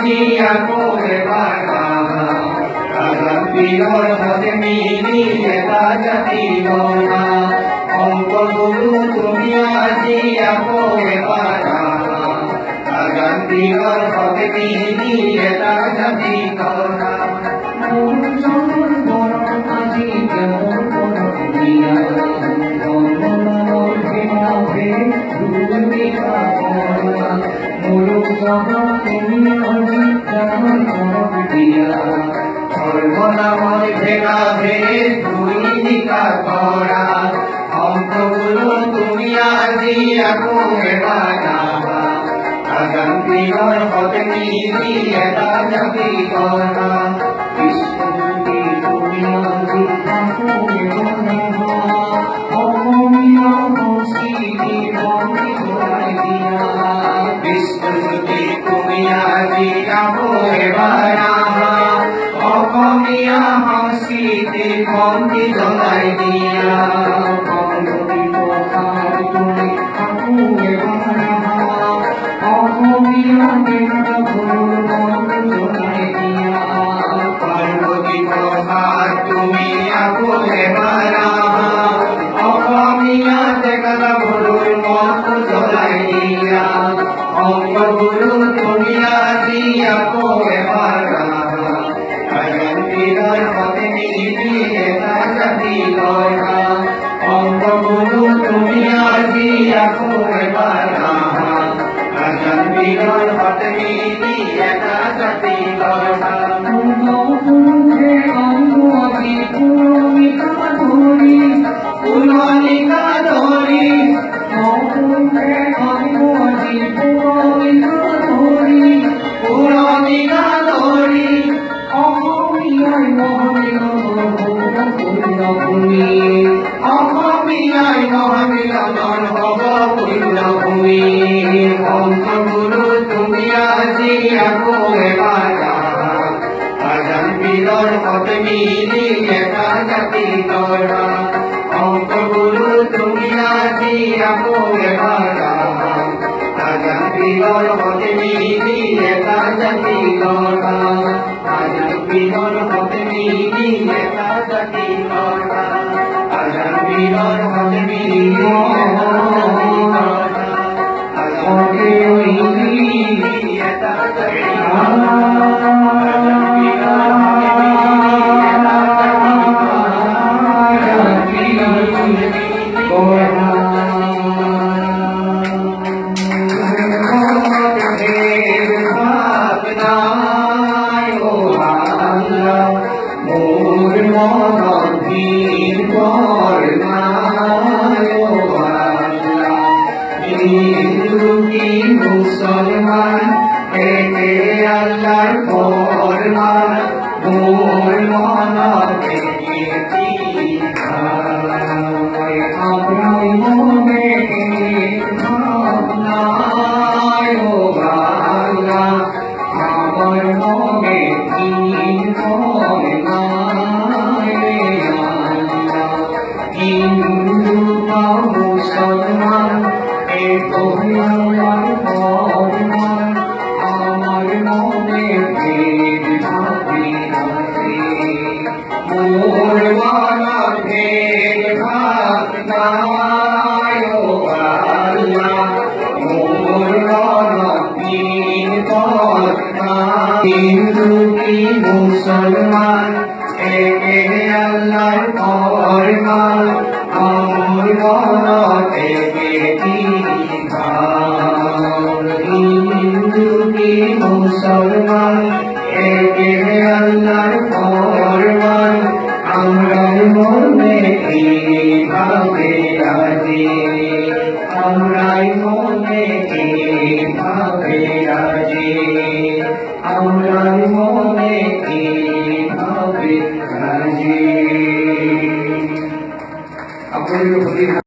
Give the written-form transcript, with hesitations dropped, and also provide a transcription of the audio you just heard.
জিয়া করে বাড়া আগাম বিরল হতে মিলিয়ে জাতি গোনা অঙ্ক গুরু তুমি আজিয়া করে বাড়া আগাম বিরল হতে মিলিয়ে জাতি গোনা মন চরণ বরণ আজি কেমন কোন দিয়া সর্বনাময় ভেদা ভেদ দুই দিকা করা অঙ্কগুলো তুমি আজি করে বানা আগাম বিরল হতে মিলিয়ে জাতি করা বিশ্বজ্যোতি তুমি আজি করে বানা অমীয় মুসিদি বন্দি ধরাই দিয়া বিশ্বজ্যোতি তুমি আজি করে বানা অমীয় মুসিদি বন্দি ধরাই দিয়া বন্দি কোথায় তুমি করে বানা অমীয় দেবতা গুরু বন্দি ধরাই দিয়া পার্বতী কোথায় তুমি করে বানা অমিয়া দেখালা গুরুর মত জলাই দিয়া অঙ্গ গুরু তুমি আজিয়া করে বাড়া আগাম বিরল হতে মিলিয়ে জাতি গোনা অঙ্গ গুরু তুমি আজিয়া করে বাড়া আগাম বিরল হতে মিলিয়ে জাতি গোনা পুরনিকা ধরি পুরনিকা ধরি অহমিয়াই মহামিলন হব পুণ্যভূমি অন্তগুরু তুমি আজিয়া করে বাড়া আগাম বিরল হতে মিলিয়ে জাতি গোনা অঙ্কগুরু তুমি আজিয়া করে বাড়া আগাম বিরল হতে মিলিয়ে জাতি গোনা আগাম বিরল হতে মিলিয়ে জাতি গোনা আগাম বিরল হতে মিলিয়ে জাতি গোনা আগাম মিলিয়ে জাতি গোনা মুসলমান এতে আল্লাহর ফরমান মোর মনে আমরাই মনে ভাবনায় ও আল্লাহ আমার মনে হিন্দু বা মুসলমান এ আমার মনে ভেদ ভাবি আছে মোর মনে ভেদ ভাবনায় ও আল্লাহ মোর মনে হিন্দু কি মুসলমান একে আল্লাহর ফরমান আমার মনে হিন্দু কি মুসলমান একে আল্লাহর ফরমান আমরাই মনে ভাবে রাজি আমরাই মনে ভাবে রাজি আমরাই মনে ভাবে রাজি আপনাদের